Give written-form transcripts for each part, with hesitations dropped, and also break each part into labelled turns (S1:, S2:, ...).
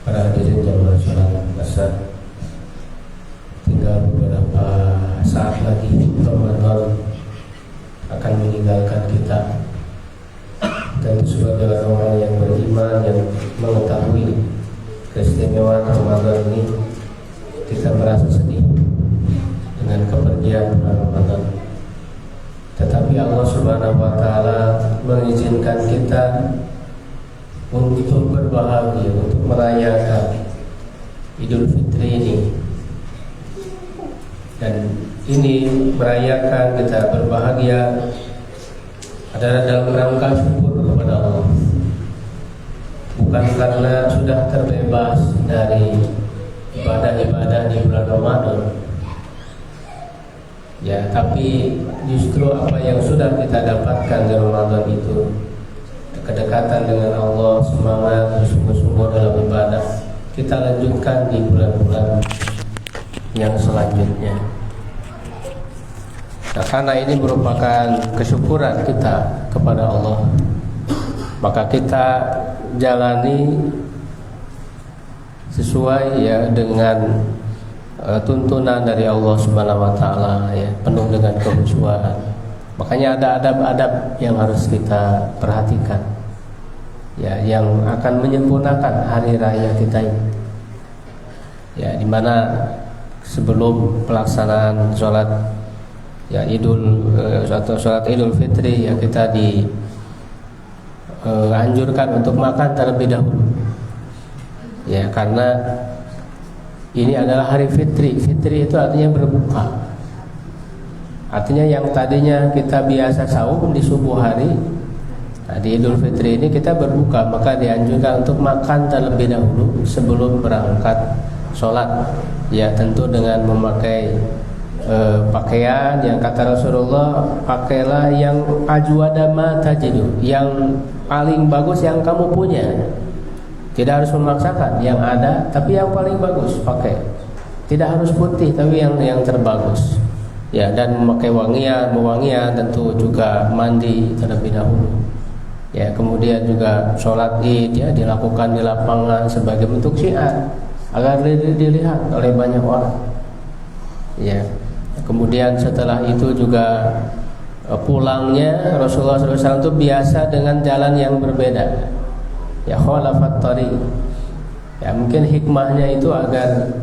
S1: Para hadirin jamaah salat asar, tinggal beberapa saat lagi Ramadan akan meninggalkan kita. Dan sebagai orang yang beriman yang mengetahui keistimewaan Ramadan ini, kita merasa sedih dengan kepergian Ramadan. Tetapi Allah Subhanahu wa Ta'ala mengizinkan kita untuk berbahagia, untuk merayakan Idul Fitri ini. Dan ini merayakan kita berbahagia adalah dalam rangka syukur kepada Allah, bukan karena sudah terbebas dari ibadah-ibadah di bulan Ramadan, ya, tapi justru apa yang sudah kita dapatkan di Ramadan itu, kedekatan dengan Allah, semangat bersungguh-sungguh dalam ibadah, kita lanjutkan di bulan-bulan yang selanjutnya. Nah, karena ini merupakan kesyukuran kita kepada Allah, maka kita jalani sesuai ya dengan tuntunan dari Allah Subhanahu wa Ta'ala, ya, penuh dengan kekhusyuan. Makanya ada adab-adab yang harus kita perhatikan, ya, yang akan menyempurnakan hari raya kita ini, ya, dimana sebelum pelaksanaan sholat ya atau sholat Idul Fitri, ya, kita dianjurkan untuk makan terlebih dahulu, ya, karena ini adalah hari fitri. Fitri itu artinya berbuka. Artinya yang tadinya kita biasa sahur di subuh hari, nah, di Idul Fitri ini kita berbuka, maka dianjurkan untuk makan terlebih dahulu sebelum berangkat sholat, ya, tentu dengan memakai pakaian yang kata Rasulullah, pakailah yang ajwada ma tajidu, yang paling bagus yang kamu punya. Tidak harus memaksakan, yang ada tapi yang paling bagus pakai. Tidak harus putih tapi yang terbagus. Ya, dan memakai wangian tentu juga mandi terlebih dahulu. Ya, kemudian juga sholat Id, ya, dilakukan di lapangan sebagai bentuk syiar agar dilihat oleh banyak orang. Ya. Kemudian setelah itu juga pulangnya Rasulullah SAW itu biasa dengan jalan yang berbeda, ya, khalafat tariq. Ya, mungkin hikmahnya itu agar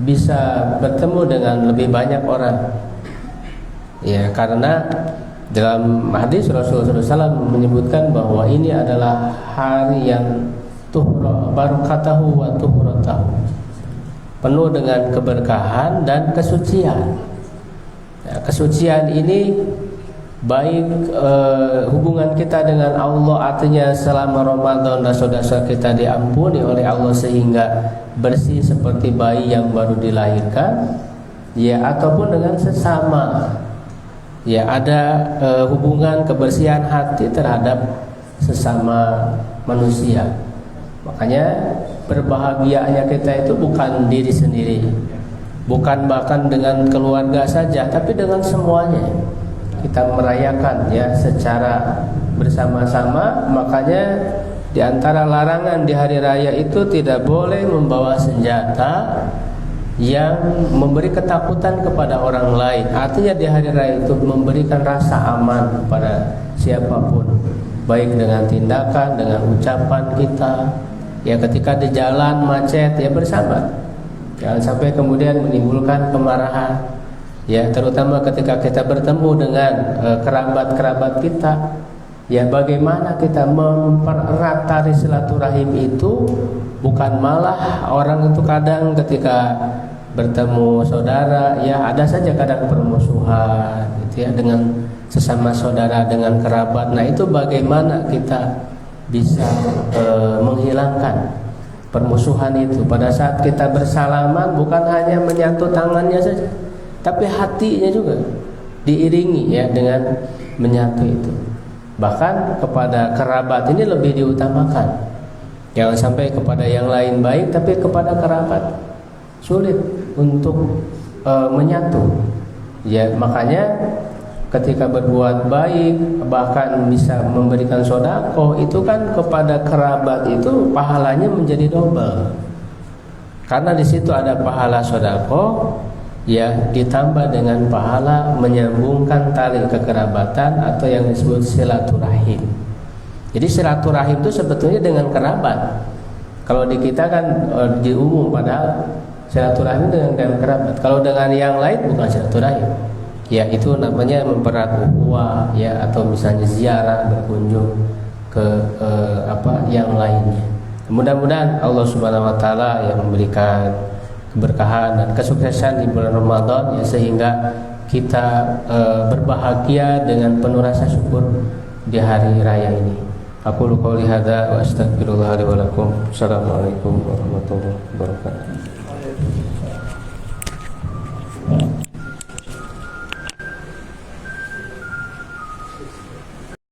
S1: bisa bertemu dengan lebih banyak orang, ya, karena dalam hadis Rasulullah SAW menyebutkan bahwa ini adalah hari yang barakatahu wa tuhratahu, penuh dengan keberkahan dan kesucian. Ya, kesucian ini baik hubungan kita dengan Allah, artinya selama Ramadan dosa-dosa kita diampuni oleh Allah sehingga bersih seperti bayi yang baru dilahirkan, ya, ataupun dengan sesama, ya, ada hubungan kebersihan hati terhadap sesama manusia. Makanya berbahagianya kita itu bukan diri sendiri, bukan bahkan dengan keluarga saja, tapi dengan semuanya. Kita merayakan, ya, secara bersama-sama. Makanya di antara larangan di hari raya itu tidak boleh membawa senjata yang memberi ketakutan kepada orang lain. Artinya di hari raya itu memberikan rasa aman kepada siapapun, baik dengan tindakan, dengan ucapan kita. Ya, ketika di jalan macet, ya, bersabar, jangan sampai kemudian menimbulkan kemarahan, ya, terutama ketika kita bertemu dengan kerabat-kerabat kita, ya, bagaimana kita mempererat tali silaturahim itu, bukan malah orang itu kadang ketika bertemu saudara, ya, ada saja kadang permusuhan, gitu, ya, dengan sesama saudara, dengan kerabat. Nah, itu bagaimana kita bisa menghilangkan permusuhan itu pada saat kita bersalaman, bukan hanya menyatu tangannya saja, tapi hatinya juga diiringi, ya, dengan menyatu itu. Bahkan kepada kerabat ini lebih diutamakan. Jangan sampai kepada yang lain baik, tapi kepada kerabat sulit untuk menyatu. Ya, makanya ketika berbuat baik, bahkan bisa memberikan sedekah, itu kan kepada kerabat itu pahalanya menjadi double. Karena di situ ada pahala sedekah, ya, ditambah dengan pahala menyambungkan tali kekerabatan atau yang disebut silaturahim. Jadi silaturahim itu sebetulnya dengan kerabat. Kalau di kita kan di umum, padahal silaturahim dengan kerabat. Kalau dengan yang lain bukan silaturahim. Ya, itu namanya mempererat ukhuwah, ya, atau misalnya ziarah berkunjung ke yang lainnya. Mudah-mudahan Allah Subhanahu wa taala yang memberikan keberkahan dan kesuksesan di bulan Ramadan, ya, sehingga kita berbahagia dengan penuh rasa syukur di hari raya ini. Aku qouli hadza wa astaghfirullah li wa lakum. Assalamualaikum warahmatullahi wabarakatuh.